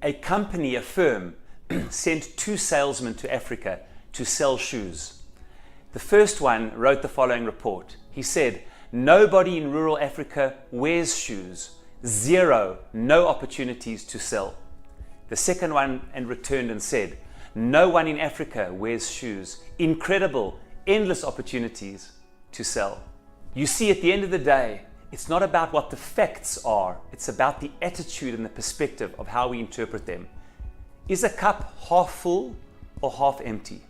A company, a firm, sent 2 salesmen to Africa to sell shoes. The first one wrote the following report. He said, nobody in rural Africa wears shoes. 0, no opportunities to sell. The second one returned and said, no one in Africa wears shoes. Incredible, endless opportunities to sell. You see, at the end of the day, it's not about what the facts are. It's about the attitude and the perspective of how we interpret them. Is a cup half full or half empty?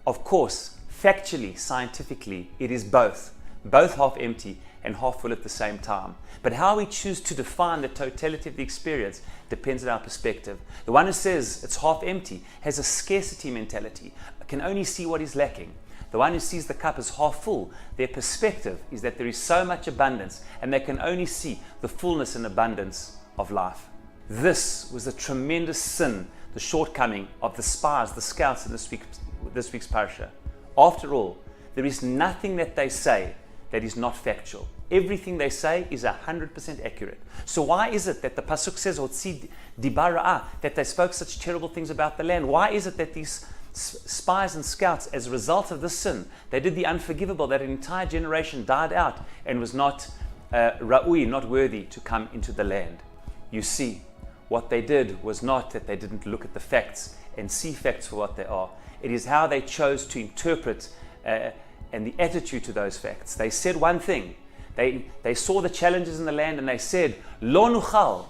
Of course, factually, scientifically, it is both half empty and half full at the same time. But how we choose to define the totality of the experience depends on our perspective. The one who says it's half empty has a scarcity mentality, can only see what is lacking. The one who sees the cup as half full, their perspective is that there is so much abundance and they can only see the fullness and abundance of life. This was the tremendous sin, the shortcoming of the spies, the scouts in this week's parasha. After all, there is nothing that they say that is not factual. Everything they say is 100% accurate. So why is it that the pasuk says, "Otzi dibara," that they spoke such terrible things about the land? Why is it that these spies and scouts, as a result of this sin, they did the unforgivable, that an entire generation died out and was not ra'ui, not worthy to come into the land? You see, what they did was not that they didn't look at the facts and see facts for what they are. It is how they chose to interpret and the attitude to those facts. They said one thing. They saw the challenges in the land and they said, Lo nuchal,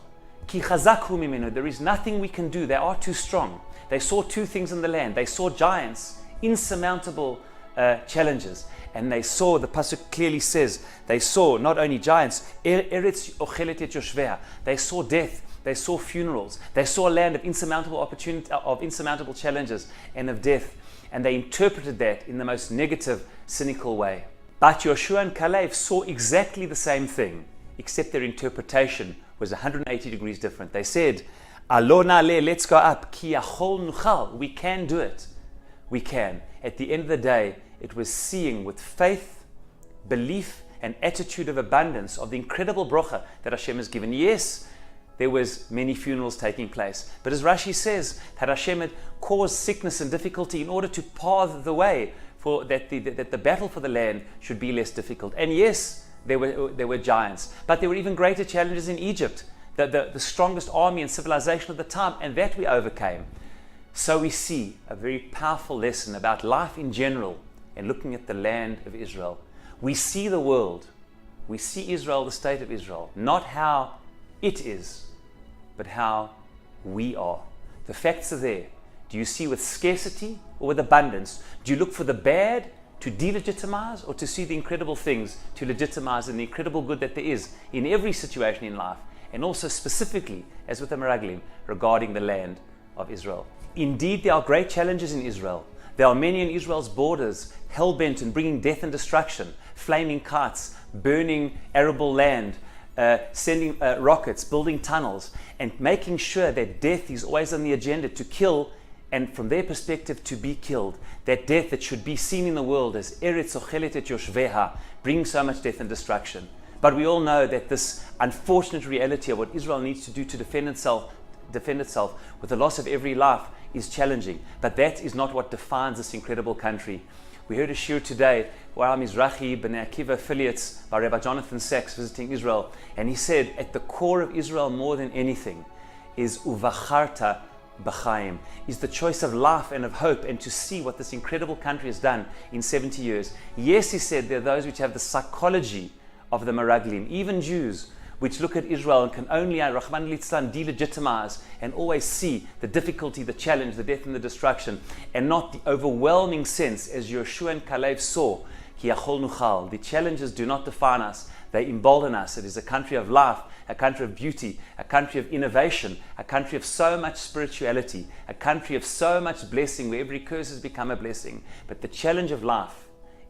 ki chazakhu mimenu. There is nothing we can do. They are too strong. They saw 2 things in the land. They saw giants, insurmountable challenges. And they saw, the pasuk clearly says, they saw not only giants, eretz ochelet et yoshveha. They saw death. They saw funerals. They saw a land of insurmountable opportunity, of insurmountable challenges and of death. And they interpreted that in the most negative, cynical way. But Joshua and Caleb saw exactly the same thing, except their interpretation was 180 degrees different. They said, Alo na'aleh, let's go up. Ki yachol nuchal. We can do it. We can. At the end of the day, it was seeing with faith, belief, and attitude of abundance of the incredible bracha that Hashem has given. Yes, there was many funerals taking place. But as Rashi says, that Hashem had caused sickness and difficulty in order to pave the way for that the battle for the land should be less difficult. And yes, there were giants. But there were even greater challenges in Egypt, the strongest army and civilization of the time, and that we overcame. So we see a very powerful lesson about life in general and looking at the land of Israel. We see the world. We see Israel, the state of Israel, not how it is, but how we are. The facts are there. Do you see with scarcity or with abundance? Do you look for the bad to delegitimize or to see the incredible things to legitimize and the incredible good that there is in every situation in life, and also specifically, as with the Meraglim, regarding the land of Israel? Indeed, there are great challenges in Israel. There are many in Israel's borders hell-bent in bringing death and destruction, flaming kites, burning arable land, sending rockets, building tunnels, and making sure that death is always on the agenda to kill, and from their perspective to be killed. That death that should be seen in the world as eretz ochelet et yoshveha, brings so much death and destruction. But we all know that this unfortunate reality of what Israel needs to do to defend itself with the loss of every life is challenging. But that is not what defines this incredible country. We heard a shiur today, Wara Mizrahi, Bnei Akiva affiliates, by Rabbi Jonathan Sachs visiting Israel, and he said, at the core of Israel more than anything is uvacharta b'chaim, is the choice of life and of hope, and to see what this incredible country has done in 70 years. Yes, he said, there are those which have the psychology of the Meraglim, even Jews, which look at Israel and can only, Rahman litzlan, delegitimize and always see the difficulty, the challenge, the death and the destruction, and not the overwhelming sense, as Joshua and Caleb saw, ki yachol nuchal. The challenges do not define us, they embolden us. It is a country of life, a country of beauty, a country of innovation, a country of so much spirituality, a country of so much blessing, where every curse has become a blessing. But the challenge of life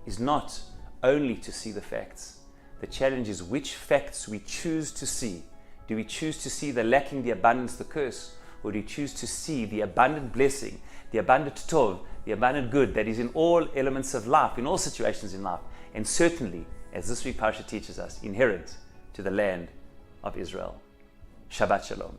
is not only to see the facts. The challenge is which facts we choose to see. Do we choose to see the lacking, the abundance, the curse? Or do we choose to see the abundant blessing, the abundant tov, the abundant good that is in all elements of life, in all situations in life, and certainly, as this week Parsha teaches us, inherent to the land of Israel? Shabbat Shalom.